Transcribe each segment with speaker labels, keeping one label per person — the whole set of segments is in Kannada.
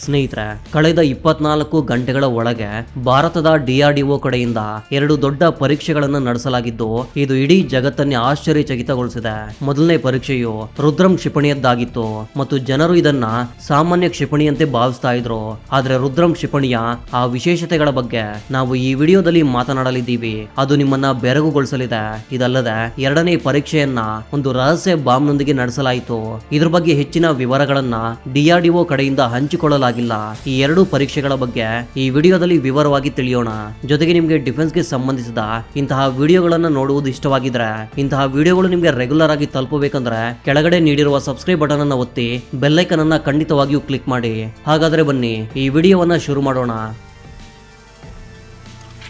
Speaker 1: ಸ್ನೇಹಿತರೆ, ಕಳೆದ 24 ಗಂಟೆಗಳ ಒಳಗೆ ಭಾರತದ DRDO ಕಡೆಯಿಂದ 2 ದೊಡ್ಡ ಪರೀಕ್ಷೆಗಳನ್ನು ನಡೆಸಲಾಗಿದ್ದು, ಇದು ಇಡೀ ಜಗತ್ತನ್ನೇ ಆಶ್ಚರ್ಯಚಕಿತಗೊಳಿಸಿದೆ. ಮೊದಲನೇ ಪರೀಕ್ಷೆಯು ರುದ್ರಂ ಕ್ಷಿಪಣಿಯದ್ದಾಗಿತ್ತು ಮತ್ತು ಜನರು ಇದನ್ನ ಸಾಮಾನ್ಯ ಕ್ಷಿಪಣಿಯಂತೆ ಭಾವಿಸ್ತಾ ಇದ್ರು. ಆದ್ರೆ ರುದ್ರಂ ಕ್ಷಿಪಣಿಯ ಆ ವಿಶೇಷತೆಗಳ ಬಗ್ಗೆ ನಾವು ಈ ವಿಡಿಯೋದಲ್ಲಿ ಮಾತನಾಡಲಿದ್ದೀವಿ. ಅದು ನಿಮ್ಮನ್ನ ಬೆರಗುಗೊಳಿಸಲಿದೆ. ಇದಲ್ಲದೆ ಎರಡನೇ ಪರೀಕ್ಷೆಯನ್ನ ಒಂದು ರಹಸ್ಯ ಬಾಂಬ್ನೊಂದಿಗೆ ನಡೆಸಲಾಯಿತು. ಇದ್ರ ಬಗ್ಗೆ ಹೆಚ್ಚಿನ ವಿವರಗಳನ್ನ DRDO ಕಡೆಯಿಂದ ಹಂಚಿಕೊಳ್ಳಲಾಗಿಲ್ಲ. ಈ ಎರಡು ಪರೀಕ್ಷೆಗಳ ಬಗ್ಗೆ ಈ ವಿಡಿಯೋದಲ್ಲಿ ವಿವರವಾಗಿ ತಿಳಿಯೋಣ. ಜೊತೆಗೆ ನಿಮಗೆ ಡಿಫೆನ್ಸ್ಗೆ ಸಂಬಂಧಿಸಿದ ಇಂತಹ ವಿಡಿಯೋಗಳನ್ನ ನೋಡುವುದು ಇಷ್ಟವಾಗಿದ್ರೆ, ಇಂತಹ ವಿಡಿಯೋಗಳು ನಿಮಗೆ ರೆಗ್ಯುಲರ್ ಆಗಿ ತಲುಪಬೇಕಂದ್ರೆ ಕೆಳಗಡೆ ನೀಡಿರುವ ಸಬ್ಸ್ಕ್ರೈಬ್ ಬಟನ್ ಅನ್ನು ಒತ್ತಿ ಬೆಲ್ ಐಕಾನ್ ಅನ್ನ ಖಂಡಿತವಾಗಿಯೂ ಕ್ಲಿಕ್ ಮಾಡಿ. ಹಾಗಾದ್ರೆ ಬನ್ನಿ ಈ ವಿಡಿಯೋವನ್ನ ಶುರು ಮಾಡೋಣ.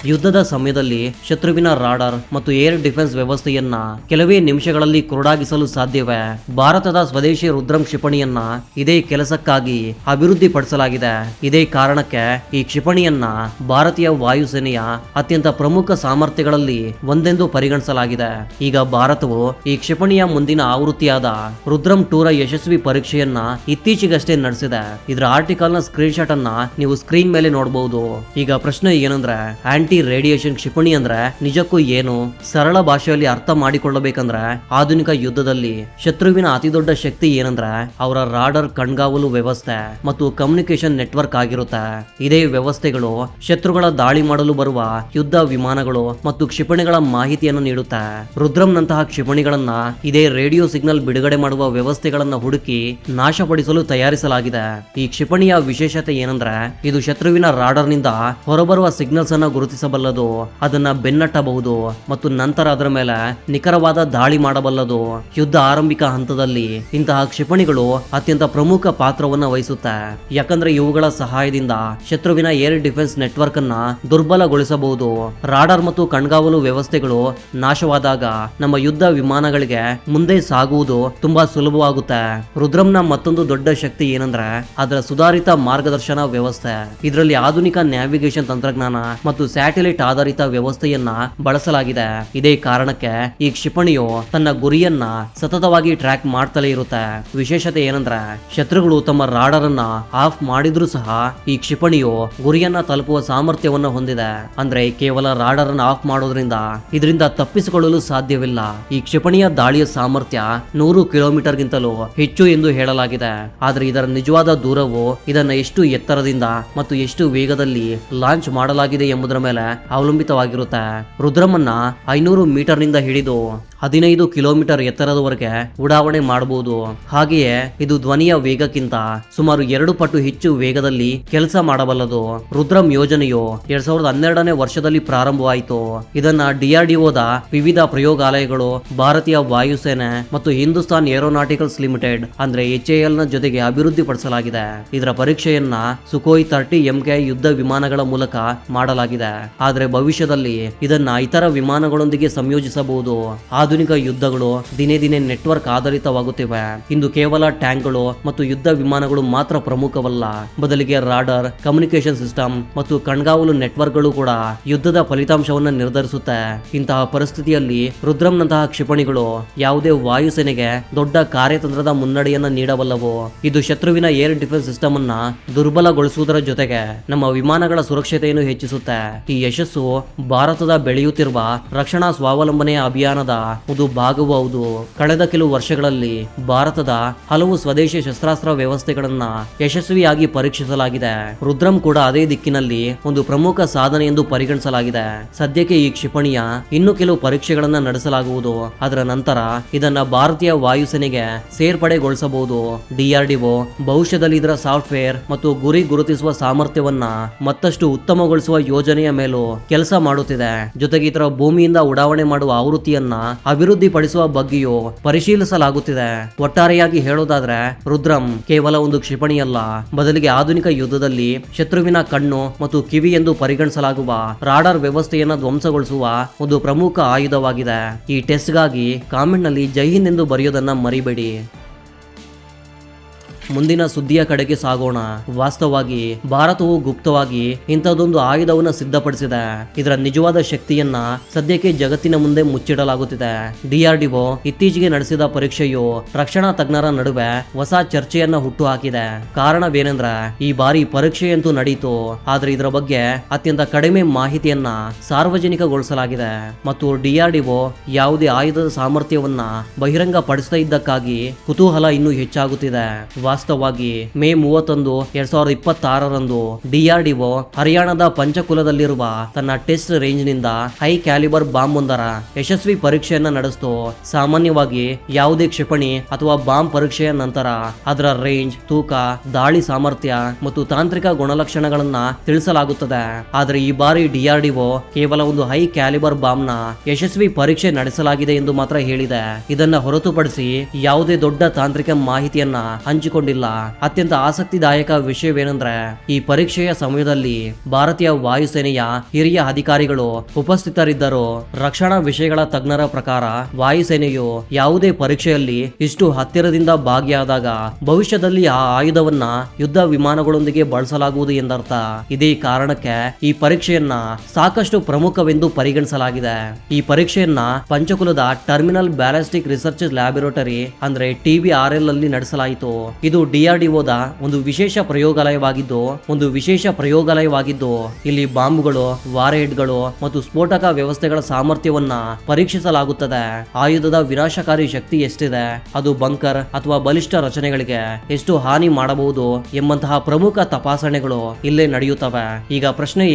Speaker 1: ಯುದ್ಧದ ಸಮಯದಲ್ಲಿ ಶತ್ರುವಿನ ರಾಡಾರ್ ಮತ್ತು ಏರ್ ಡಿಫೆನ್ಸ್ ವ್ಯವಸ್ಥೆಯನ್ನ ಕೆಲವೇ ನಿಮಿಷಗಳಲ್ಲಿ ಕುರುಡಾಗಿಸಲು ಸಾಧ್ಯವೇ? ಭಾರತದ ಸ್ವದೇಶಿ ರುದ್ರಂ ಕ್ಷಿಪಣಿಯನ್ನ ಇದೇ ಕೆಲಸಕ್ಕಾಗಿ ಅಭಿವೃದ್ಧಿಪಡಿಸಲಾಗಿದೆ. ಇದೇ ಕಾರಣಕ್ಕೆ ಈ ಕ್ಷಿಪಣಿಯನ್ನ ಭಾರತೀಯ ವಾಯುಸೇನೆಯ ಅತ್ಯಂತ ಪ್ರಮುಖ ಸಾಮರ್ಥ್ಯಗಳಲ್ಲಿ ಒಂದೆಂದು ಪರಿಗಣಿಸಲಾಗಿದೆ. ಈಗ ಭಾರತವು ಈ ಕ್ಷಿಪಣಿಯ ಮುಂದಿನ ಆವೃತ್ತಿಯಾದ ರುದ್ರಂ 2ರ ಯಶಸ್ವಿ ಪರೀಕ್ಷೆಯನ್ನ ಇತ್ತೀಚೆಗಷ್ಟೇ ನಡೆಸಿದೆ. ಇದರ ಆರ್ಟಿಕಲ್ ನ ಸ್ಕ್ರೀನ್ ಶಾಟ್ ಅನ್ನ ನೀವು ಸ್ಕ್ರೀನ್ ಮೇಲೆ ನೋಡಬಹುದು. ಈಗ ಪ್ರಶ್ನೆ ಏನಂದ್ರೆ, ಆಂಟಿ ರೇಡಿಯೇಷನ್ ಕ್ಷಿಪಣಿ ಅಂದ್ರೆ ನಿಜಕ್ಕೂ ಏನು? ಸರಳ ಭಾಷೆಯಲ್ಲಿ ಅರ್ಥ ಮಾಡಿಕೊಳ್ಳಬೇಕಂದ್ರೆ, ಆಧುನಿಕ ಯುದ್ಧದಲ್ಲಿ ಶತ್ರುವಿನ ಅತಿದೊಡ್ಡ ಶಕ್ತಿ ಏನಂದ್ರೆ ಅವರ ರಾಡರ್ ಕಣ್ಗಾವಲು ವ್ಯವಸ್ಥೆ ಮತ್ತು ಕಮ್ಯುನಿಕೇಶನ್ ನೆಟ್ವರ್ಕ್ ಆಗಿರುತ್ತೆ. ಇದೇ ವ್ಯವಸ್ಥೆಗಳು ಶತ್ರುಗಳ ದಾಳಿ ಮಾಡಲು ಬರುವ ಯುದ್ಧ ವಿಮಾನಗಳು ಮತ್ತು ಕ್ಷಿಪಣಿಗಳ ಮಾಹಿತಿಯನ್ನು ನೀಡುತ್ತೆ. ರುದ್ರಂನಂತಹ ಕ್ಷಿಪಣಿಗಳನ್ನ ಇದೇ ರೇಡಿಯೋ ಸಿಗ್ನಲ್ ಬಿಡುಗಡೆ ಮಾಡುವ ವ್ಯವಸ್ಥೆಗಳನ್ನ ಹುಡುಕಿ ನಾಶಪಡಿಸಲು ತಯಾರಿಸಲಾಗಿದೆ. ಈ ಕ್ಷಿಪಣಿಯ ವಿಶೇಷತೆ ಏನಂದ್ರೆ, ಇದು ಶತ್ರುವಿನ ರಾಡರ್ ನಿಂದ ಹೊರಬರುವ ಸಿಗ್ನಲ್ಸ್ ಅನ್ನ ಗುರುತಿಸಬಲ್ಲದು, ಅದನ್ನ ಬೆನ್ನಟ್ಟಬಹುದು ಮತ್ತು ನಂತರ ಅದರ ಮೇಲೆ ನಿಖರವಾದ ದಾಳಿ ಮಾಡಬಲ್ಲದು. ಯುದ್ಧ ಆರಂಭಿಕ ಹಂತದಲ್ಲಿ ಇಂತಹ ಕ್ಷಿಪಣಿಗಳು ಅತ್ಯಂತ ಪ್ರಮುಖ ಪಾತ್ರವನ್ನು ವಹಿಸುತ್ತೆ. ಯಾಕಂದ್ರೆ ಇವುಗಳ ಸಹಾಯದಿಂದ ಶತ್ರುವಿನ ಏರ್ ಡಿಫೆನ್ಸ್ ನೆಟ್ವರ್ಕ್ ಅನ್ನ ದುರ್ಬಲಗೊಳಿಸಬಹುದು. ರಾಡರ್ ಮತ್ತು ಕಣ್ಗಾವಲು ವ್ಯವಸ್ಥೆಗಳು ನಾಶವಾದಾಗ ನಮ್ಮ ಯುದ್ಧ ವಿಮಾನಗಳಿಗೆ ಮುಂದೆ ಸಾಗುವುದು ತುಂಬಾ ಸುಲಭವಾಗುತ್ತೆ. ರುದ್ರಂನ ಮತ್ತೊಂದು ದೊಡ್ಡ ಶಕ್ತಿ ಏನಂದ್ರೆ ಅದರ ಸುಧಾರಿತ ಮಾರ್ಗದರ್ಶನ ವ್ಯವಸ್ಥೆ. ಇದರಲ್ಲಿ ಆಧುನಿಕ ನ್ಯಾವಿಗೇಷನ್ ತಂತ್ರಜ್ಞಾನ ಮತ್ತು ಸ್ಯಾಟಲೈಟ್ ಆಧಾರಿತ ವ್ಯವಸ್ಥೆಯನ್ನ ಬಳಸಲಾಗಿದೆ. ಇದೇ ಕಾರಣಕ್ಕೆ ಈ ಕ್ಷಿಪಣಿಯು ತನ್ನ ಗುರಿಯನ್ನ ಸತತವಾಗಿ ಟ್ರ್ಯಾಕ್ ಮಾಡ್ತಲೇ ಇರುತ್ತೆ. ವಿಶೇಷತೆ ಏನಂದ್ರೆ, ಶತ್ರುಗಳು ತಮ್ಮ ರಾಡರ್ ಅನ್ನ ಆಫ್ ಮಾಡಿದ್ರೂ ಸಹ ಈ ಕ್ಷಿಪಣಿಯು ಗುರಿಯನ್ನ ತಲುಪುವ ಸಾಮರ್ಥ್ಯವನ್ನ ಹೊಂದಿದೆ. ಅಂದ್ರೆ ಕೇವಲ ರಾಡರ್ ಅನ್ನ ಆಫ್ ಮಾಡೋದ್ರಿಂದ ಇದರಿಂದ ತಪ್ಪಿಸಿಕೊಳ್ಳಲು ಸಾಧ್ಯವಿಲ್ಲ. ಈ ಕ್ಷಿಪಣಿಯ ದಾಳಿಯ ಸಾಮರ್ಥ್ಯ 100 ಕಿಲೋಮೀಟರ್ ಗಿಂತಲೂ ಹೆಚ್ಚು ಎಂದು ಹೇಳಲಾಗಿದೆ. ಆದ್ರೆ ಇದರ ನಿಜವಾದ ದೂರವು ಇದನ್ನ ಎಷ್ಟು ಎತ್ತರದಿಂದ ಮತ್ತು ಎಷ್ಟು ವೇಗದಲ್ಲಿ ಲಾಂಚ್ ಮಾಡಲಾಗಿದೆ ಎಂಬುದರ ಮೇಲೆ ಅವಲಂಬಿತವಾಗಿರುತ್ತೆ. ರುದ್ರಮನ್ನ 500 ಮೀಟರ್ ನಿಂದ ಹಿಡಿದು 15 ಕಿಲೋಮೀಟರ್ ಎತ್ತರದವರೆಗೆ ಉಡಾವಣೆ ಮಾಡಬಹುದು. ಹಾಗೆಯೇ ಇದು ಧ್ವನಿಯ ವೇಗಕ್ಕಿಂತ ಸುಮಾರು 2 ಪಟ್ಟು ಹೆಚ್ಚು ವೇಗದಲ್ಲಿ ಕೆಲಸ ಮಾಡಬಲ್ಲದು. ರುದ್ರಂ ಯೋಜನೆಯು 2012ನೇ ವರ್ಷದಲ್ಲಿ ಪ್ರಾರಂಭವಾಯಿತು. ಇದನ್ನ DRDOದ ವಿವಿಧ ಪ್ರಯೋಗಾಲಯಗಳು, ಭಾರತೀಯ ವಾಯುಸೇನೆ ಮತ್ತು ಹಿಂದೂಸ್ತಾನ್ ಏರೋನಾಟಿಕಲ್ಸ್ ಲಿಮಿಟೆಡ್ ಅಂದ್ರೆ HAL ನ ಜೊತೆಗೆ ಅಭಿವೃದ್ಧಿಪಡಿಸಲಾಗಿದೆ. ಇದರ ಪರೀಕ್ಷೆಯನ್ನ ಸುಖೋಯ್ 30 MK ಯುದ್ಧ ವಿಮಾನಗಳ ಮೂಲಕ ಮಾಡಲಾಗಿದೆ. ಆದ್ರೆ ಭವಿಷ್ಯದಲ್ಲಿ ಇದನ್ನ ಇತರ ವಿಮಾನಗಳೊಂದಿಗೆ ಸಂಯೋಜಿಸಬಹುದು. ಆಧುನಿಕ ಯುದ್ಧಗಳು ದಿನೇ ದಿನೇ ನೆಟ್ವರ್ಕ್ ಆಧಾರಿತವಾಗುತ್ತಿವೆ. ಇಂದು ಕೇವಲ ಟ್ಯಾಂಕ್ಗಳು ಮತ್ತು ಯುದ್ಧ ವಿಮಾನಗಳು ಮಾತ್ರ ಪ್ರಮುಖವಲ್ಲ, ಬದಲಿಗೆ ರಾಡರ್, ಕಮ್ಯುನಿಕೇಶನ್ ಸಿಸ್ಟಮ್ ಮತ್ತು ಕಣ್ಗಾವಲು ನೆಟ್ವರ್ಕ್ಗಳು ಕೂಡ ಯುದ್ಧದ ಫಲಿತಾಂಶವನ್ನು ನಿರ್ಧರಿಸುತ್ತೆ. ಇಂತಹ ಪರಿಸ್ಥಿತಿಯಲ್ಲಿ ರುದ್ರಂನಂತಹ ಕ್ಷಿಪಣಿಗಳು ಯಾವುದೇ ವಾಯುಸೇನೆಗೆ ದೊಡ್ಡ ಕಾರ್ಯತಂತ್ರದ ಮುನ್ನಡೆಯನ್ನ ನೀಡಬಲ್ಲವು. ಇದು ಶತ್ರುವಿನ ಏರ್ ಡಿಫೆನ್ಸ್ ಸಿಸ್ಟಮ್ ಅನ್ನ ದುರ್ಬಲಗೊಳಿಸುವುದರ ಜೊತೆಗೆ ನಮ್ಮ ವಿಮಾನಗಳ ಸುರಕ್ಷತೆಯನ್ನು ಹೆಚ್ಚಿಸುತ್ತೆ. ಈ ಯಶಸ್ಸು ಭಾರತದ ಬೆಳೆಯುತ್ತಿರುವ ರಕ್ಷಣಾ ಸ್ವಾವಲಂಬನೆಯ ಅಭಿಯಾನದ ಒಂದು ಭಾಗವೂ ಹೌದು. ಕಳೆದ ಕೆಲವು ವರ್ಷಗಳಲ್ಲಿ ಭಾರತದ ಹಲವು ಸ್ವದೇಶಿ ಶಸ್ತ್ರಾಸ್ತ್ರ ವ್ಯವಸ್ಥೆಗಳನ್ನ ಯಶಸ್ವಿಯಾಗಿ ಪರೀಕ್ಷಿಸಲಾಗಿದೆ. ರುದ್ರಂ ಕೂಡ ಅದೇ ದಿಕ್ಕಿನಲ್ಲಿ ಒಂದು ಪ್ರಮುಖ ಸಾಧನೆ ಎಂದು ಪರಿಗಣಿಸಲಾಗಿದೆ. ಸದ್ಯಕ್ಕೆ ಈ ಕ್ಷಿಪಣಿಯ ಇನ್ನು ಕೆಲವು ಪರೀಕ್ಷೆಗಳನ್ನ ನಡೆಸಲಾಗುವುದು. ಅದರ ನಂತರ ಇದನ್ನ ಭಾರತೀಯ ವಾಯುಸೇನೆಗೆ ಸೇರ್ಪಡೆಗೊಳಿಸಬಹುದು. DRDO ಭವಿಷ್ಯದಲ್ಲಿ ಇದರ ಸಾಫ್ಟ್ವೇರ್ ಮತ್ತು ಗುರಿ ಗುರುತಿಸುವ ಸಾಮರ್ಥ್ಯವನ್ನ ಮತ್ತಷ್ಟು ಉತ್ತಮಗೊಳಿಸುವ ಯೋಜನೆಯ ಮೇಲೂ ಕೆಲಸ ಮಾಡುತ್ತಿದೆ. ಜೊತೆಗೆ ಇದರ ಭೂಮಿಯಿಂದ ಉಡಾವಣೆ ಮಾಡುವ ಆವೃತ್ತಿಯನ್ನ ಅಭಿವೃದ್ಧಿಪಡಿಸುವ ಬಗ್ಗೆಯೂ ಪರಿಶೀಲಿಸಲಾಗುತ್ತಿದೆ. ಒಟ್ಟಾರೆಯಾಗಿ ಹೇಳೋದಾದ್ರೆ ರುದ್ರಂ ಕೇವಲ ಒಂದು ಕ್ಷಿಪಣಿಯಲ್ಲ, ಬದಲಿಗೆ ಆಧುನಿಕ ಯುದ್ಧದಲ್ಲಿ ಶತ್ರುವಿನ ಕಣ್ಣು ಮತ್ತು ಕಿವಿ ಎಂದು ಪರಿಗಣಿಸಲಾಗುವ ರಾಡಾರ್ ವ್ಯವಸ್ಥೆಯನ್ನು ಧ್ವಂಸಗೊಳಿಸುವ ಒಂದು ಪ್ರಮುಖ ಆಯುಧವಾಗಿದೆ. ಈ ಟೆಸ್ಟ್ಗಾಗಿ ಕಾಮೆಂಟ್ ನಲ್ಲಿ ಜೈ ಹಿಂದ್ ಎಂದು ಬರೆಯೋದನ್ನ ಮರಿಬೇಡಿ. ಮುಂದಿನ ಸುದ್ದಿಯ ಕಡೆಗೆ ಸಾಗೋಣ. ವಾಸ್ತವವಾಗಿ ಭಾರತವು ಗುಪ್ತವಾಗಿ ಇಂಥದ್ದೊಂದು ಆಯುಧವನ್ನು ಸಿದ್ಧಪಡಿಸಿದೆ. ಇದರ ನಿಜವಾದ ಶಕ್ತಿಯನ್ನ ಸದ್ಯಕ್ಕೆ ಜಗತ್ತಿನ ಮುಂದೆ ಮುಚ್ಚಿಡಲಾಗುತ್ತಿದೆ. DRDO ಇತ್ತೀಚೆಗೆ ನಡೆಸಿದ ಪರೀಕ್ಷೆಯು ರಕ್ಷಣಾ ತಜ್ಞರ ನಡುವೆ ಹೊಸ ಚರ್ಚೆಯನ್ನ ಹುಟ್ಟುಹಾಕಿದೆ. ಕಾರಣವೇನೆಂದ್ರೆ ಈ ಬಾರಿ ಪರೀಕ್ಷೆಯಂತೂ ನಡೆಯಿತು, ಆದ್ರೆ ಇದರ ಬಗ್ಗೆ ಅತ್ಯಂತ ಕಡಿಮೆ ಮಾಹಿತಿಯನ್ನ ಸಾರ್ವಜನಿಕಗೊಳಿಸಲಾಗಿದೆ ಮತ್ತು DRDO ಯಾವುದೇ ಆಯುಧದ ಸಾಮರ್ಥ್ಯವನ್ನ ಬಹಿರಂಗ ಪಡಿಸದೇ ಇದ್ದಕ್ಕಾಗಿ ಕುತೂಹಲ ಇನ್ನೂ ಹೆಚ್ಚಾಗುತ್ತಿದೆ. ವಾಸ್ತವವಾಗಿ ಮೇ 31, 2026ರಂದು DRDO ಹರಿಯಾಣದ ಪಂಚಕುಲದಲ್ಲಿರುವ ತನ್ನ ಟೆಸ್ಟ್ ರೇಂಜ್ ನಿಂದ ಹೈ ಕ್ಯಾಲಿಬರ್ ಬಾಂಬ್ ಒಂದರ ಯಶಸ್ವಿ ಪರೀಕ್ಷೆಯನ್ನ ನಡೆಸಿತು. ಸಾಮಾನ್ಯವಾಗಿ ಯಾವುದೇ ಕ್ಷಿಪಣಿ ಅಥವಾ ಬಾಂಬ್ ಪರೀಕ್ಷೆಯ ನಂತರ ಅದರ ರೇಂಜ್, ತೂಕ, ದಾಳಿ ಸಾಮರ್ಥ್ಯ ಮತ್ತು ತಾಂತ್ರಿಕ ಗುಣಲಕ್ಷಣಗಳನ್ನ ತಿಳಿಸಲಾಗುತ್ತದೆ. ಆದರೆ ಈ ಬಾರಿ DRDO ಕೇವಲ ಒಂದು ಹೈ ಕ್ಯಾಲಿಬರ್ ಬಾಂಬ್ ನ ಯಶಸ್ವಿ ಪರೀಕ್ಷೆ ನಡೆಸಲಾಗಿದೆ ಎಂದು ಮಾತ್ರ ಹೇಳಿದೆ. ಇದನ್ನ ಹೊರತುಪಡಿಸಿ ಯಾವುದೇ ದೊಡ್ಡ ತಾಂತ್ರಿಕ ಮಾಹಿತಿಯನ್ನ ಹಂಚಿಕೊಂಡಿಲ್ಲ. ಅತ್ಯಂತ ಆಸಕ್ತಿದಾಯಕ ವಿಷಯವೇನೆಂದ್ರೆ ಈ ಪರೀಕ್ಷೆಯ ಸಮಯದಲ್ಲಿ ಭಾರತೀಯ ವಾಯುಸೇನೆಯ ಹಿರಿಯ ಅಧಿಕಾರಿಗಳು ಉಪಸ್ಥಿತರಿದ್ದರು. ರಕ್ಷಣಾ ವಿಷಯಗಳ ತಜ್ಞರ ಪ್ರಕಾರ ವಾಯುಸೇನೆಯು ಯಾವುದೇ ಪರೀಕ್ಷೆಯಲ್ಲಿ ಇಷ್ಟು ಹತ್ತಿರದಿಂದ ಭಾಗಿಯಾದಾಗ ಭವಿಷ್ಯದಲ್ಲಿ ಆ ಆಯುಧವನ್ನ ಯುದ್ಧ ವಿಮಾನಗಳೊಂದಿಗೆ ಬಳಸಲಾಗುವುದು ಎಂದರ್ಥ. ಇದೇ ಕಾರಣಕ್ಕೆ ಈ ಪರೀಕ್ಷೆಯನ್ನ ಸಾಕಷ್ಟು ಪ್ರಮುಖವೆಂದು ಪರಿಗಣಿಸಲಾಗಿದೆ. ಈ ಪರೀಕ್ಷೆಯನ್ನ ಪಂಚಕುಲದ ಟರ್ಮಿನಲ್ ಬ್ಯಾಲಿಸ್ಟಿಕ್ ರಿಸರ್ಚ್ ಲ್ಯಾಬೊರೇಟರಿ ಅಂದ್ರೆ TBRL ಅಲ್ಲಿ ನಡೆಸಲಾಯಿತು. ಇದು DRDOದ ಒಂದು ವಿಶೇಷ ಪ್ರಯೋಗಾಲಯವಾಗಿದ್ದು ಇಲ್ಲಿ ಬಾಂಬ್ಗಳು, ವಾರ್ಹೆಡ್ಗಳು ಮತ್ತು ಸ್ಫೋಟಕ ವ್ಯವಸ್ಥೆಗಳ ಸಾಮರ್ಥ್ಯವನ್ನ ಪರೀಕ್ಷಿಸಲಾಗುತ್ತದೆ. ಆಯುಧದ ವಿನಾಶಕಾರಿ ಶಕ್ತಿ ಎಷ್ಟಿದೆ, ಅದು ಬಂಕರ್ ಅಥವಾ ಬಲಿಷ್ಠ ರಚನೆಗಳಿಗೆ ಎಷ್ಟು ಹಾನಿ ಮಾಡಬಹುದು ಎಂಬಂತಹ ಪ್ರಮುಖ ತಪಾಸಣೆಗಳು ಇಲ್ಲೇ ನಡೆಯುತ್ತವೆ. ಈಗ ಪ್ರಶ್ನೆ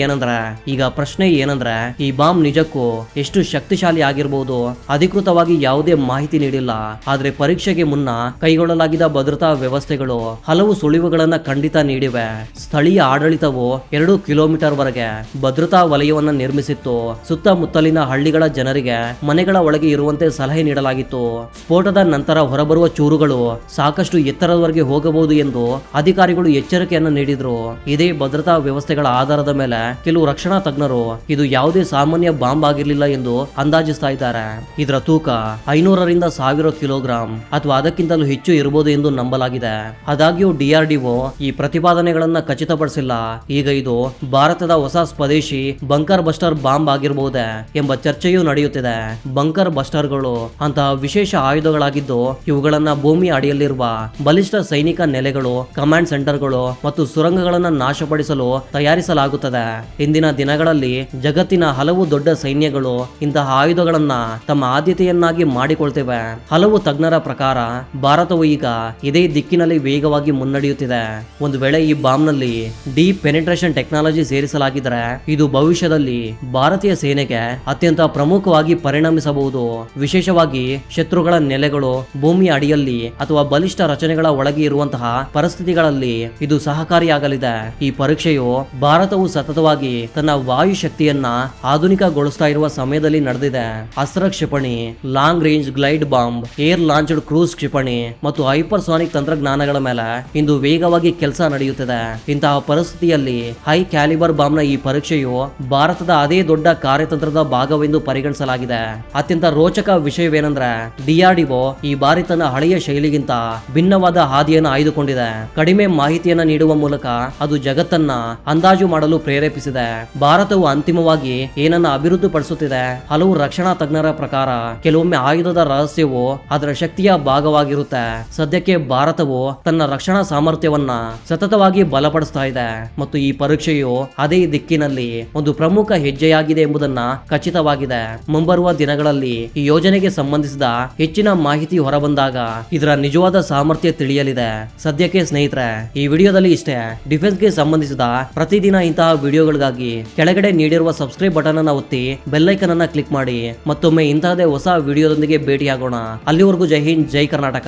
Speaker 1: ಏನಂದ್ರೆ ಈ ಬಾಂಬ್ ನಿಜಕ್ಕೂ ಎಷ್ಟು ಶಕ್ತಿಶಾಲಿ ಆಗಿರಬಹುದು? ಅಧಿಕೃತವಾಗಿ ಯಾವುದೇ ಮಾಹಿತಿ ನೀಡಿಲ್ಲ, ಆದ್ರೆ ಪರೀಕ್ಷೆಗೆ ಮುನ್ನ ಕೈಗೊಳ್ಳಲಾಗಿದ್ದ ಭದ್ರತಾ ವ್ಯವಸ್ಥೆಗಳು ಹಲವು ಸುಳಿವುಗಳನ್ನ ಖಂಡಿತ ನೀಡಿವೆ. ಸ್ಥಳೀಯ ಆಡಳಿತವು 2 ಕಿಲೋಮೀಟರ್ ವರೆಗೆ ಭದ್ರತಾ ವಲಯವನ್ನ ನಿರ್ಮಿಸಿತ್ತು. ಸುತ್ತಮುತ್ತಲಿನ ಹಳ್ಳಿಗಳ ಜನರಿಗೆ ಮನೆಗಳ ಒಳಗೆ ಇರುವಂತೆ ಸಲಹೆ ನೀಡಲಾಗಿತ್ತು. ಸ್ಫೋಟದ ನಂತರ ಹೊರಬರುವ ಚೂರುಗಳು ಸಾಕಷ್ಟು ಎತ್ತರದವರೆಗೆ ಹೋಗಬಹುದು ಎಂದು ಅಧಿಕಾರಿಗಳು ಎಚ್ಚರಿಕೆಯನ್ನು ನೀಡಿದ್ರು. ಇದೇ ಭದ್ರತಾ ವ್ಯವಸ್ಥೆಗಳ ಆಧಾರದ ಮೇಲೆ ಕೆಲವು ರಕ್ಷಣಾ ತಜ್ಞರು ಇದು ಯಾವುದೇ ಸಾಮಾನ್ಯ ಬಾಂಬ್ ಆಗಿರಲಿಲ್ಲ ಎಂದು ಅಂದಾಜಿಸ್ತಾ ಇದ್ದಾರೆ. ಇದರ ತೂಕ 500ರಿಂದ 1000 ಕಿಲೋಗ್ರಾಂ ಅಥವಾ ಅದಕ್ಕಿಂತಲೂ ಹೆಚ್ಚು ಇರಬಹುದು ಎಂದು ನಂಬಲಾಗಿದೆ. ಆದಾಗ್ಯೂ DRDO ಈ ಪ್ರತಿಪಾದನೆಗಳನ್ನ ಖಚಿತಪಡಿಸಿಲ್ಲ. ಈಗ ಇದು ಭಾರತದ ಹೊಸ ಸ್ವದೇಶಿ ಬಂಕರ್ ಬಸ್ಟರ್ ಬಾಂಬ್ ಆಗಿರಬಹುದೇ ಎಂಬ ಚರ್ಚೆಯೂ ನಡೆಯುತ್ತಿದೆ. ಬಂಕರ್ ಬಸ್ಟರ್ಗಳು ಅಂತಹ ವಿಶೇಷ ಆಯುಧಗಳಾಗಿದ್ದು ಇವುಗಳನ್ನ ಭೂಮಿ ಅಡಿಯಲ್ಲಿರುವ ಬಲಿಷ್ಠ ಸೈನಿಕ ನೆಲೆಗಳು, ಕಮಾಂಡ್ ಸೆಂಟರ್ಗಳು ಮತ್ತು ಸುರಂಗಗಳನ್ನು ನಾಶಪಡಿಸಲು ತಯಾರಿಸಲಾಗುತ್ತದೆ. ಇಂದಿನ ದಿನಗಳಲ್ಲಿ ಜಗತ್ತಿನ ಹಲವು ದೊಡ್ಡ ಸೈನ್ಯಗಳು ಇಂತಹ ಆಯುಧಗಳನ್ನ ತಮ್ಮ ಆದ್ಯತೆಯನ್ನಾಗಿ ಮಾಡಿಕೊಳ್ತಿವೆ. ಹಲವು ತಜ್ಞರ ಪ್ರಕಾರ ಭಾರತವು ಈಗ ಇದೇ ದಿಕ್ಕಿನಲ್ಲಿ ವೇಗವಾಗಿ ಮುನ್ನಡೆಯುತ್ತಿದೆ. ಒಂದು ವೇಳೆ ಈ ಬಾಂಬ್ ನಲ್ಲಿ ಡೀಪ್ ಪೆನಿಟ್ರೇಷನ್ ಟೆಕ್ನಾಲಜಿ ಸೇರಿಸಲಾಗಿದ್ದರೆ ಇದು ಭವಿಷ್ಯದಲ್ಲಿ ಭಾರತೀಯ ಸೇನೆಗೆ ಅತ್ಯಂತ ಪ್ರಮುಖವಾಗಿ ಪರಿಣಮಿಸಬಹುದು. ವಿಶೇಷವಾಗಿ ಶತ್ರುಗಳ ನೆಲೆಗಳು, ಭೂಮಿಯ ಅಡಿಯಲ್ಲಿ ಅಥವಾ ಬಲಿಷ್ಠ ರಚನೆಗಳ ಒಳಗೆ ಇರುವಂತಹ ಪರಿಸ್ಥಿತಿಗಳಲ್ಲಿ ಇದು ಸಹಕಾರಿಯಾಗಲಿದೆ. ಈ ಪರೀಕ್ಷೆಯು ಭಾರತವು ಸತತವಾಗಿ ತನ್ನ ವಾಯು ಶಕ್ತಿಯನ್ನ ಆಧುನಿಕಗೊಳಿಸ್ತಾ ಇರುವ ಸಮಯದಲ್ಲಿ ನಡೆದಿದೆ. ಅಸ್ತ್ರ ಕ್ಷಿಪಣಿ, long range glide bomb, air launched cruise ಕ್ಷಿಪಣಿ ಮತ್ತು ಹೈಪರ್ಸಾನಿಕ್ ತಂತ್ರಜ್ಞಾನಗಳ ಮೇಲೆ ಇಂದು ವೇಗವಾಗಿ ಕೆಲಸ ನಡೆಯುತ್ತಿದೆ. ಇಂತಹ ಪರಿಸ್ಥಿತಿಯಲ್ಲಿ ಹೈ ಕ್ಯಾಲಿಬರ್ ಬಾಂಬ್ ನ ಈ ಪರೀಕ್ಷೆಯು ಭಾರತದ ಅದೇ ದೊಡ್ಡ ಕಾರ್ಯತಂತ್ರದ ಭಾಗವೆಂದು ಪರಿಗಣಿಸಲಾಗಿದೆ. ಅತ್ಯಂತ ರೋಚಕ ವಿಷಯವೇನೆಂದ್ರೆ DRDO ಈ ಬಾರಿ ತನ್ನ ಹಳೆಯ ಶೈಲಿಗಿಂತ ಭಿನ್ನವಾದ ಹಾದಿಯನ್ನು ಆಯ್ದುಕೊಂಡಿದೆ. ಕಡಿಮೆ ಮಾಹಿತಿಯನ್ನ ನೀಡುವ ಮೂಲಕ ಅದು ಜಗತ್ತನ್ನ ಅಂದಾಜು ಮಾಡಲು ಪ್ರೇರೇಪಿಸಿದೆ. ಭಾರತವು ಅಂತಿಮವಾಗಿ ಏನನ್ನ ಅಭಿವೃದ್ಧಿಪಡಿಸುತ್ತಿದೆ? ಹಲವು ರಕ್ಷಣಾ ತಜ್ಞರ ಪ್ರಕಾರ ಕೆಲವೊಮ್ಮೆ ಆಯುಧದ ರಹಸ್ಯವು ಅದರ ಶಕ್ತಿಯ ಭಾಗವಾಗಿರುತ್ತೆ. ಸದ್ಯಕ್ಕೆ ಭಾರತವು ತನ್ನ ರಕ್ಷಣಾ ಸಾಮರ್ಥ್ಯವನ್ನ ಸತತವಾಗಿ ಬಲಪಡಿಸ್ತಾ ಇದೆ ಮತ್ತು ಈ ಪರೀಕ್ಷೆಯು ಅದೇ ದಿಕ್ಕಿನಲ್ಲಿ ಒಂದು ಪ್ರಮುಖ ಹೆಜ್ಜೆಯಾಗಿದೆ ಎಂಬುದನ್ನ ಖಚಿತವಾಗಿದೆ. ಮುಂಬರುವ ದಿನಗಳಲ್ಲಿ ಈ ಯೋಜನೆಗೆ ಸಂಬಂಧಿಸಿದ ಹೆಚ್ಚಿನ ಮಾಹಿತಿ ಹೊರಬಂದಾಗ ಇದರ ನಿಜವಾದ ಸಾಮರ್ಥ್ಯ ತಿಳಿಯಲಿದೆ. ಸದ್ಯಕ್ಕೆ ಸ್ನೇಹಿತರೆ, ಈ ವಿಡಿಯೋದಲ್ಲಿ ಇಷ್ಟೇ. ಡಿಫೆನ್ಸ್ಗೆ ಸಂಬಂಧಿಸಿದ ಪ್ರತಿದಿನ ಇಂತಹ ವಿಡಿಯೋಗಳಿಗಾಗಿ ಕೆಳಗಡೆ ನೀಡಿರುವ ಸಬ್ಸ್ಕ್ರೈಬ್ ಬಟನ್ ಅನ್ನು ಒತ್ತಿ ಬೆಲ್ ಐಕಾನ್ ಅನ್ನು ಕ್ಲಿಕ್ ಮಾಡಿ. ಮತ್ತೊಮ್ಮೆ ಇಂತಹದೇ ಹೊಸ ವಿಡಿಯೋದೊಂದಿಗೆ ಭೇಟಿಯಾಗೋಣ. ಅಲ್ಲಿವರೆಗೂ ಜೈ ಹಿಂದ್, ಜೈ ಕರ್ನಾಟಕ.